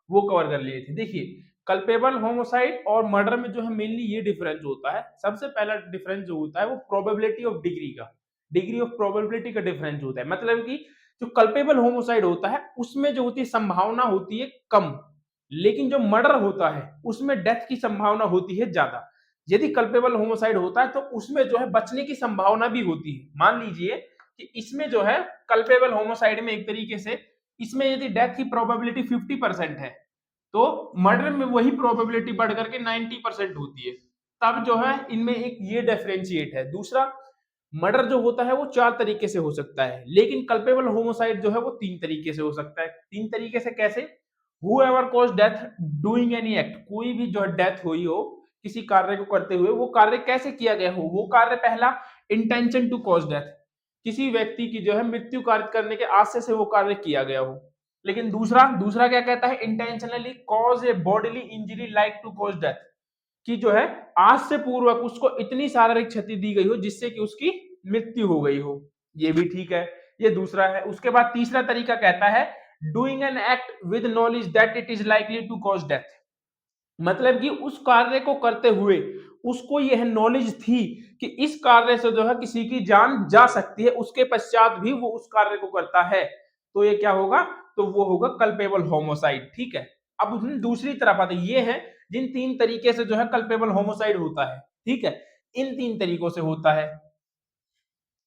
वो कवर कर लिए थे। देखिए कल्पेबल होमोसाइड और मर्डर में जो है मेनली ये डिफरेंस होता है। सबसे पहला डिफरेंस जो होता है वो प्रोबेबिलिटी ऑफ डिग्री का, डिग्री ऑफ प्रोबेबिलिटी का डिफरेंस होता है। मतलब कि जो कल्पेबल होमोसाइड होता है उसमें जो होती है संभावना होती है कम, लेकिन जो मर्डर होता है उसमें डेथ की संभावना होती है ज्यादा। यदि कल्पेबल होमोसाइड होता है तो उसमें जो है बचने की संभावना भी होती है। मान लीजिए कि इसमें जो है कल्पेबल होमोसाइड में एक तरीके से इसमें यदि डेथ की प्रोबेबिलिटी 50% है तो मर्डर में वही प्रोबेबिलिटी बढ़ करके 90% होती है। तब जो है इनमें एक ये डिफरेंशिएट है। दूसरा, मर्डर जो होता है वो 4 तरीके से हो सकता है, लेकिन कल्पेबल होमोसाइड जो है वो 3 तरीके से हो सकता है। 3 तरीके से कैसे? Whoever cause death doing any act, कोई भी जो है डेथ हुई हो किसी कार्य को करते हुए, वो कार्य कैसे किया गया हो, वो कार्य पहला इंटेंशन टू कॉज डेथ, किसी व्यक्ति की जो है मृत्यु कार्य करने के आशय से वो कार्य किया गया हो। लेकिन दूसरा दूसरा क्या कहता है? Intentionally cause a bodily injury like to cause death, कि जो है आज से पूर्वक उसको इतनी शारीरिक क्षति दी गई हो जिससे कि उसकी मृत्यु हो गई हो। ये भी ठीक है, ये दूसरा है। उसके बाद तीसरा तरीका कहता है doing an act with knowledge that it is likely to cause death, मतलब कि उस कार्य को करते हुए उसको यह नॉलेज थी कि इस कार्य से जो है किसी की जान जा सकती है, उसके पश्चात भी वो उस कार्य को करता है, तो ये क्या होगा? तो वो होगा कल्पेबल होमोसाइड। ठीक है, अब हम दूसरी तरफ आते हैं। ये है जिन 3 तरीके से जो है कल्पेबल होमोसाइड होता है। ठीक है, इन 3 तरीकों से होता है।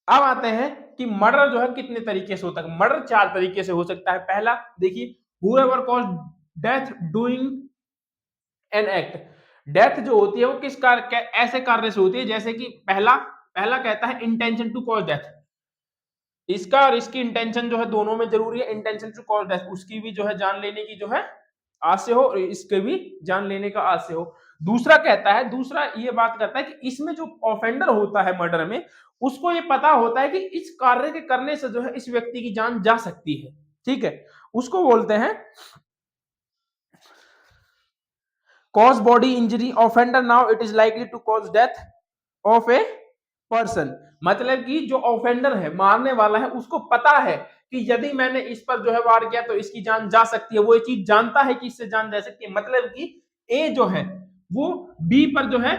अब आते हैं कि मर्डर जो है कितने तरीके से होता है। मर्डर 4 तरीके से हो सकता है। पहला देखिए, whoever cause death doing an act, death जो होती है वो किस कार्य ऐसे कार्य से होती है जैसे कि पहला पहला कहता है इंटेंशन टू कॉज डेथ, इसका और इसकी इंटेंशन जो है दोनों में जरूरी है। इंटेंशन टू कॉज डेथ, उसकी भी जो है जान लेने की जो है आशय हो और इसके भी जान लेने का आशय हो। दूसरा कहता है, दूसरा ये बात करता है कि इसमें जो ऑफेंडर होता है मर्डर में, उसको ये पता होता है कि इस कार्य के करने से जो है इस व्यक्ति की जान जा सकती है। ठीक है, उसको बोलते हैं cause body injury offender, now it is likely to cause death of a person, मतलब कि जो ऑफेंडर है, मारने वाला है, उसको पता है कि यदि मैंने इस पर जो है वार किया तो इसकी जान जा सकती है। वो ये चीज जानता है कि इससे जान जा सकती है। मतलब कि ए जो है वो बी पर जो है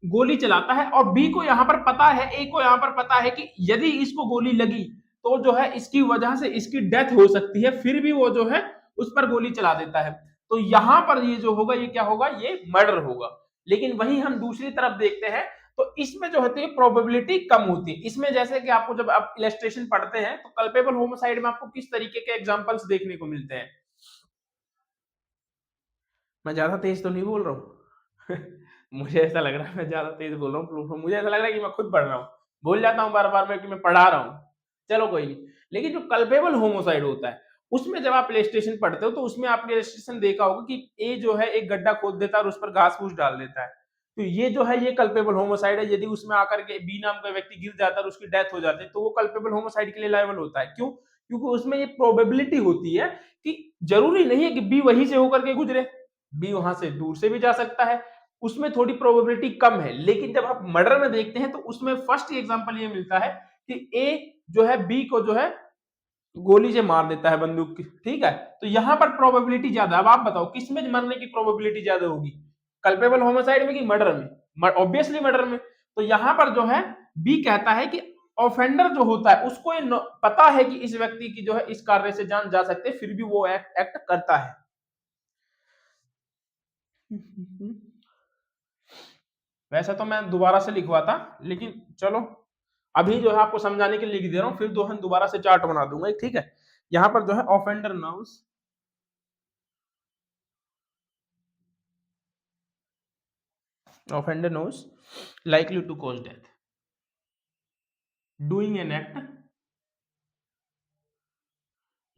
गोली चलाता है और बी को यहां पर पता है, ए को यहां पर पता है कि यदि इसको गोली लगी तो जो है इसकी वजह से इसकी डेथ हो सकती है, फिर भी वो जो है उस पर गोली चला देता है। तो यहां पर ये जो होगा ये क्या होगा? ये मर्डर होगा। लेकिन वही हम दूसरी तरफ देखते हैं तो इसमें जो होती है प्रोबेबिलिटी कम होती है। इसमें जैसे कि आपको जब आप इलस्ट्रेशन पढ़ते हैं तो कल्पेबल होमोसाइड में आपको किस तरीके के एग्जांपल्स देखने को मिलते हैं? मैं ज्यादा तेज तो नहीं बोल रहा हूँ? मुझे ऐसा लग रहा है मैं ज्यादा तेज बोल रहा हूँ। मुझे ऐसा लग रहा है कि मैं खुद पढ़ रहा हूँ, भूल जाता हूँ बार बार में कि मैं पढ़ा रहा हूँ। चलो कोई नहीं। लेकिन जो कल्पेबल होमोसाइड होता है उसमें जब आप इलस्ट्रेशन पढ़ते हो तो उसमें आपने इलस्ट्रेशन देखा होगा कि ए जो है एक गड्ढा खोद देता है और उस पर घास फूस डाल देता है। तो ये जो है ये कल्पेबल होमोसाइड है। यदि उसमें आकर के बी नाम का व्यक्ति गिर जाता है और उसकी डेथ हो जाती है तो वो कल्पेबल होमोसाइड के लिए लायबल होता है। क्यों? क्योंकि उसमें ये प्रोबेबिलिटी होती है कि जरूरी नहीं है कि बी वहीं से होकर के गुजरे, बी वहां से दूर से भी जा सकता है, उसमें थोड़ी प्रोबेबिलिटी कम है। लेकिन जब आप मर्डर में देखते हैं तो उसमें फर्स्ट एग्जांपल ये मिलता है कि ए जो है बी को जो है गोली से मार देता है बंदूक की। ठीक है, तो यहां पर प्रोबेबिलिटी ज्यादा। अब आप बताओ किस में मरने की प्रोबेबिलिटी ज्यादा होगी, कल्पेबल होमोसाइड में कि मर्डर में? ऑब्वियसली मर्डर में। तो यहां पर जो है बी कहता है कि ऑफेंडर जो होता है उसको ये पता है कि इस व्यक्ति की जो है इस कार्य से जान जा सकती है, फिर भी वो एक्ट करता है। वैसे तो मैं दोबारा से लिखवाता, लेकिन चलो अभी जो है आपको समझाने के लिए लिख दे रहा हूं, फिर जो है दोबारा से चार्ट बना दूंगा। ठीक है, यहां पर जो है offender knows, offender knows likely to cause death, doing an act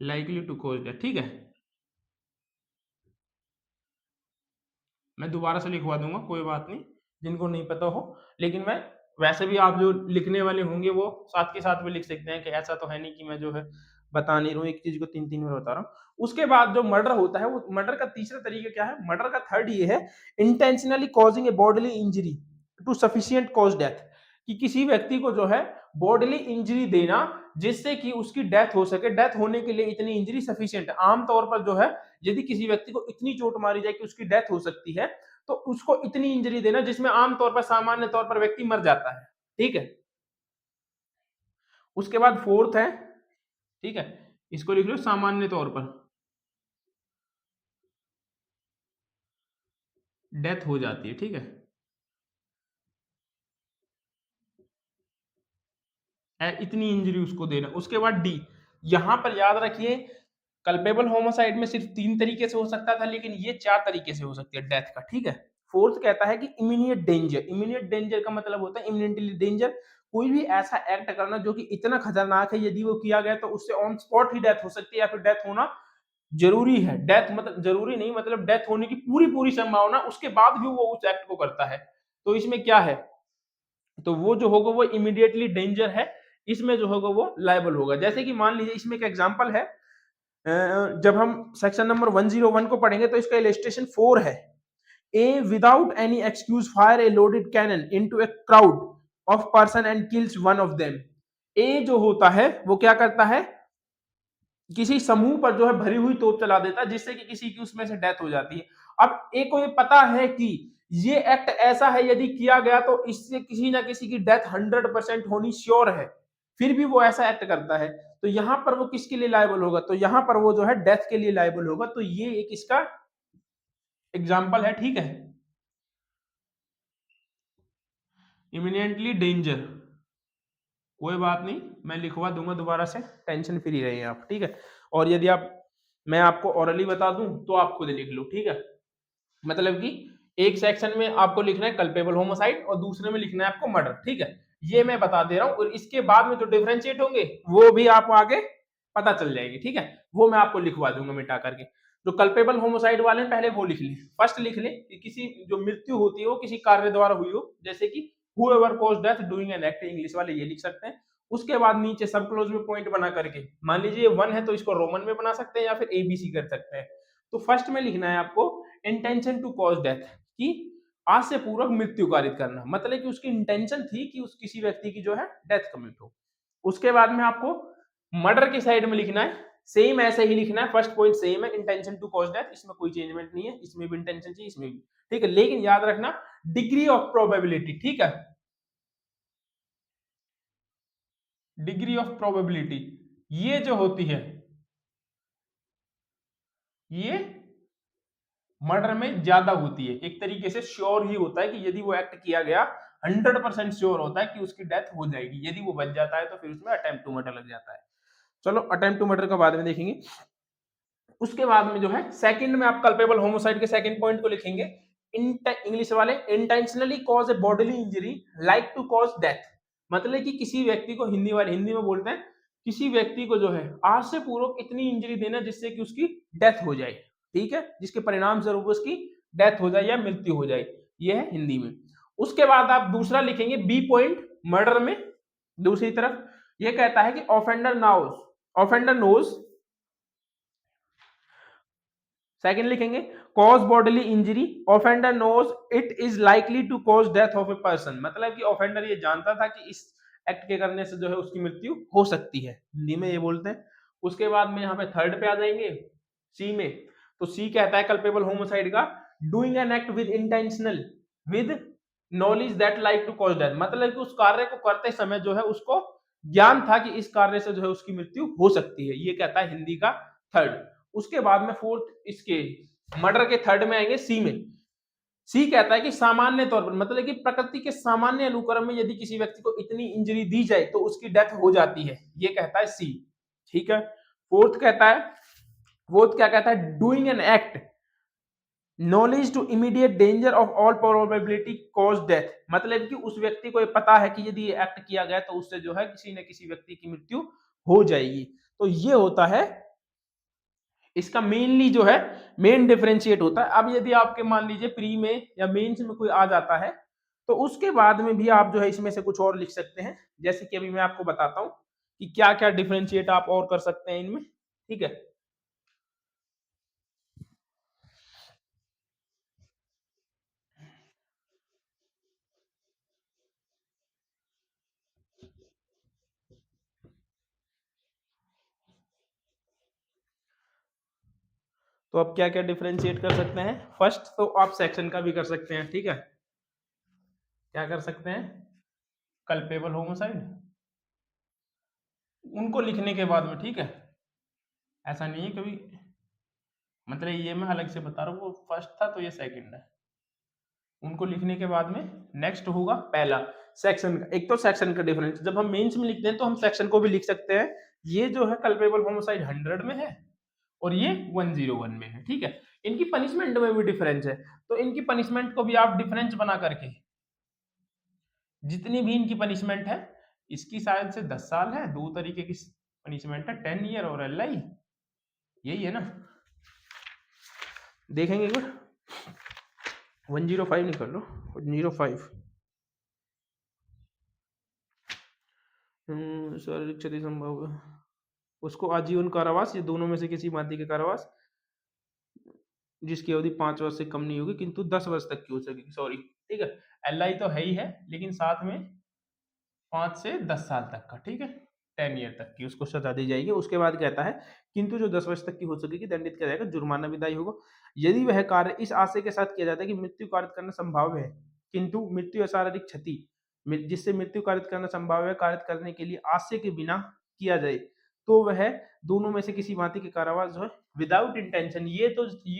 likely to cause death। ठीक है, मैं दोबारा से लिखवा दूंगा, कोई बात नहीं, जिनको नहीं पता हो। लेकिन मैं वैसे भी आप जो लिखने वाले होंगे वो साथ के साथ भी लिख सकते हैं कि ऐसा तो है नहीं कि मैं जो है बता नहीं रहा हूँ, एक चीज को 3 बार बता रहा हूँ। उसके बाद जो मर्डर होता है, वो मर्डर का तीसरा तरीका क्या है? मर्डर का थर्ड ये है intentionally causing a bodily injury to sufficient cause death, कि किसी व्यक्ति को जो है बॉडीली इंजरी देना जिससे कि उसकी डेथ हो सके। डेथ होने के लिए इतनी इंजरी सफिशिएंट है। आमतौर पर जो है यदि किसी व्यक्ति को इतनी चोट मारी जाए कि उसकी डेथ हो सकती है, तो उसको इतनी इंजरी देना जिसमें आमतौर पर सामान्य तौर पर व्यक्ति मर जाता है। ठीक है। उसके बाद फोर्थ है, ठीक है, इसको लिख लो सामान्य तौर पर डेथ हो जाती है। ठीक है, इतनी इंजरी उसको देना। उसके बाद डी, यहां पर याद रखिए कल्पेबल होमोसाइड में सिर्फ 3 तरीके से हो सकता था, लेकिन ये 4 तरीके से हो सकती है डेथ का। ठीक है। फोर्थ कहता है कि इमीडिएट डेंजर। इमीडिएट डेंजर का मतलब होता है इमीडिएटली डेंजर, कोई भी ऐसा एक्ट करना जो कि इतना खतरनाक है, यदि वो किया गया तो उससे ऑन स्पॉट ही डेथ हो सकती है या फिर डेथ होना जरूरी है। डेथ मतलब जरूरी नहीं, मतलब डेथ होने की पूरी पूरी संभावना, उसके बाद भी वो उस एक्ट को करता है। तो इसमें क्या है, तो वो जो होगा वो इमीडिएटली डेंजर है, इसमें जो होगा वो लायबल होगा। जैसे कि मान लीजिए इसमें एक एग्जांपल है, जब हम सेक्शन नंबर 101 को पढ़ेंगे तो इसका इलस्ट्रेशन 4 है। A without any excuse fire a loaded cannon into a crowd of person and kills one of them. A जो होता है वो क्या करता है, किसी समूह पर जो है भरी हुई तोप चला देता है, जिससे कि किसी की उसमें से डेथ हो जाती है। अब ए को ये पता है कि ये एक्ट ऐसा है, यदि किया गया तो इससे किसी ना किसी की डेथ 100% होनी श्योर है, फिर भी वो ऐसा एक्ट करता है, तो यहां पर वो किसके लिए लायबल होगा, तो यहां पर वो जो है डेथ के लिए लायबल होगा। तो ये एक इसका एग्जाम्पल है। ठीक है, इमिनेंटली डेंजर, कोई बात नहीं, मैं लिखवा दूंगा दोबारा से, टेंशन फ्री रहिए आप। ठीक है, और यदि आप, मैं आपको ऑरली बता दूं तो आप खुद लिख लो। ठीक है, मतलब कि एक सेक्शन में आपको लिखना है कल्पेबल होमोसाइड और दूसरे में लिखना है आपको मर्डर। ठीक है, ये मैं बता दे रहा हूं, और इसके बाद में जो डिफरेंशिएट होंगे वो भी आपको आगे पता चल जाएगी। ठीक है, वो मैं आपको लिखवा दूंगा मिटा करके। जो कल्पेबल होमोसाइड वाले हैं पहले वो लिख ले, फर्स्ट लिख ले कि किसी जो मृत्यु होती है वो किसी कार्य द्वारा हुई हो, जैसे कि whoever caused death doing an act, English वाले ये लिख सकते हैं। उसके बाद नीचे सब क्लोज में पॉइंट बना करके, मान लीजिए 1 है तो इसको रोमन में बना सकते हैं या फिर एबीसी कर सकते हैं। तो फर्स्ट में लिखना है आपको इंटेंशन टू कॉज डेथ, कि आज से पूर्वक मृत्यु कारित करना, मतलब कि उसकी इंटेंशन थी कि उस किसी व्यक्ति की जो है डेथ कमिट हो। उसके बाद में आपको मर्डर की साइड में लिखना है, सेम ऐसे ही लिखना है, फर्स्ट पॉइंट सेम है, इंटेंशन टू कॉज डेथ, इसमें कोई चेंजमेंट नहीं है, इसमें भी इंटेंशन चाहिए, इसमें भी। ठीक है, लेकिन याद रखना डिग्री ऑफ प्रोबेबिलिटी। ठीक है, डिग्री ऑफ प्रोबेबिलिटी ये जो होती है, ये मर्डर में ज्यादा होती है। एक तरीके से श्योर ही होता है कि यदि वो एक्ट किया गया 100% श्योर होता है कि उसकी डेथ हो जाएगी। यदि वो बच जाता है तो फिर उसमें अटेम्प्ट टू मर्डर लग जाता है। चलो अटेम्प्ट टू मर्डर का बाद में देखेंगे। उसके बाद में जो है सेकंड में आप कल्पेबल होमोसाइड के सेकंड पॉइंट को लिखेंगे, इंग्लिश वाले intentionally cause a bodily injury like to cause death, मतलब कि किसी व्यक्ति को, हिंदी वाले हिंदी में बोलते हैं, किसी व्यक्ति को जो है आज से पूर्वक इतनी इंजरी देना जिससे कि उसकी डेथ हो जाए। ठीक है, जिसके परिणाम स्वरूप उसकी डेथ हो जाए या मृत्यु हो जाए, ये है हिंदी में। उसके बाद आप दूसरा लिखेंगे बी पॉइंट मर्डर में, दूसरी तरफ ये कहता है कि ऑफेंडर नोज, सेकंड लिखेंगे cause bodily injury, offender knows it is likely to cause death of a person, मतलब कि ऑफेंडर ये जानता था कि इस एक्ट के करने से जो है उसकी मृत्यु हो सकती है, हिंदी में ये बोलते हैं। उसके बाद में यहाँ पे थर्ड पे आ जाएंगे सी में, तो सी कहता है कल्पेबल होमोसाइड का doing an act with intentional with knowledge that like to cause death, मतलब कि उस कार्य को करते समय जो है उसको ज्ञान था कि इस कार्य से जो है उसकी मृत्यु हो सकती है, ये कहता है हिंदी का थर्ड। उसके बाद में फोर्थ, इसके मर्डर के थर्ड में आएंगे सी में। सी कहता है कि सामान्य तौर पर, मतलब कि प्रकृति के सामान्य अनुक्रम में यदि किसी व्यक्ति को इतनी इंजरी दी जाए तो उसकी डेथ हो जाती है, ये कहता है सी। ठीक है, फोर्थ कहता है, फोर्थ क्या कहता है, doing an act knowledge to immediate danger of all probability cause death, मतलब कि उस व्यक्ति को ये पता है कि यदि ये एक्ट किया गया तो उससे जो है किसी न किसी व्यक्ति की मृत्यु हो जाएगी। तो ये होता है इसका मेनली जो है मेन डिफरेंशिएट होता है। अब यदि आपके मान लीजिए प्री में या मेंस में कोई आ जाता है तो उसके बाद में भी आप जो है इसमें से कुछ और लिख सकते हैं, जैसे कि अभी मैं आपको बताता हूं कि क्या क्या डिफरेंशिएट आप और कर सकते हैं इनमें। ठीक है, तो अब क्या क्या डिफरेंशिएट कर सकते हैं? फर्स्ट तो आप सेक्शन का भी कर सकते हैं, ठीक है। क्या कर सकते हैं? कल्पेबल होमोसाइड, उनको लिखने के बाद में, ठीक है। ऐसा नहीं है कभी, मतलब ये मैं अलग से बता रहा हूँ, वो फर्स्ट था तो ये सेकंड है। उनको लिखने के बाद में नेक्स्ट होगा पहला सेक्शन का। एक तो सेक्शन का डिफरेंस, जब हम मेंस में लिखते हैं तो हम सेक्शन को भी लिख सकते हैं। ये जो है कल्पेबल होमोसाइड 100 में है और ये 101 में है, ठीक है। इनकी पनिशमेंट में भी डिफरेंस है, तो इनकी पनिशमेंट को भी आप डिफरेंस बना करके, जितनी भी इनकी पनिशमेंट है, इसकी शायद से 10 साल है, दो तरीके की पनिशमेंट है, 10 ईयर और एलआई, यही है ना। देखेंगे एक बार, 105 निकाल लो, 105 शारीरिक क्षति संभव है, उसको आजीवन कारावास या दोनों में से किसी माध्यम के कारावास जिसकी अवधि 5 वर्ष से कम नहीं होगी किंतु 10 वर्ष तक की हो सकेगी, सॉरी, ठीक है। एलआई तो है ही है, लेकिन साथ में 5 से 10 साल तक का, ठीक है, 10 ईयर तक की उसको सजा दी जाएगी। उसके बाद कहता है किंतु जो 10 वर्ष तक की हो सकेगी दंडित किया जाएगा, जुर्माना विधायी होगा यदि वह कार्य इस आशय के साथ किया जाता है कि मृत्यु कारित करना संभव है, किंतु मृत्यु या शारीरिक क्षति जिससे मृत्यु कारित करना संभव है कारित करने के लिए आशय के बिना किया जाए, तो वह दोनों में से किसी भांति के कारावास जो है विदाउट इंटेंशन, ये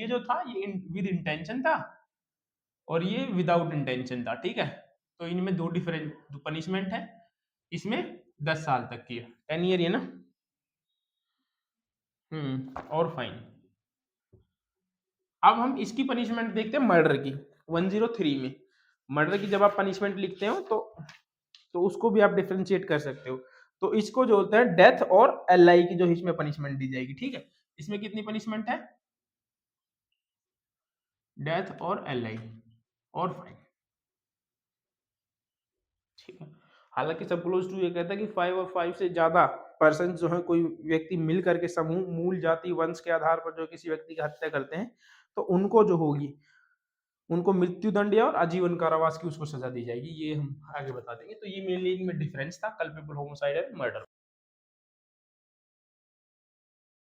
जो था ये विद इंटेंशन था और ये विदाउट इंटेंशन था, ठीक है। तो इनमें दो डिफरेंट पनिशमेंट है, इसमें 10 साल तक की है, 10 ईयर ये ना। और फाइन। अब हम इसकी पनिशमेंट देखते हैं मर्डर की, 103 में। मर्डर की जब आप पनिशमेंट लिखते हो तो उसको भी आप डिफरेंशिएट कर सकते हो। तो इसको जो होता है डेथ और एलआई की जो इसमें पनिशमेंट दी जाएगी, ठीक है। इसमें कितनी पनिशमेंट है? डेथ और एलआई और फाइन, ठीक है। हालांकि सब क्लोज टू ये कहता है कि 5 और 5 से ज्यादा पर्सन जो है, कोई व्यक्ति मिल करके समूह मूल जाति वंश के आधार पर जो किसी व्यक्ति की हत्या करते हैं तो उनको जो होगी उनको मृत्यु दंड या और आजीवन कारावास की उसको सजा दी जाएगी, ये हम आगे बता देंगे। तो ये मेनली इनमें डिफरेंस था कल्पेबल होमोसाइड एंड मर्डर।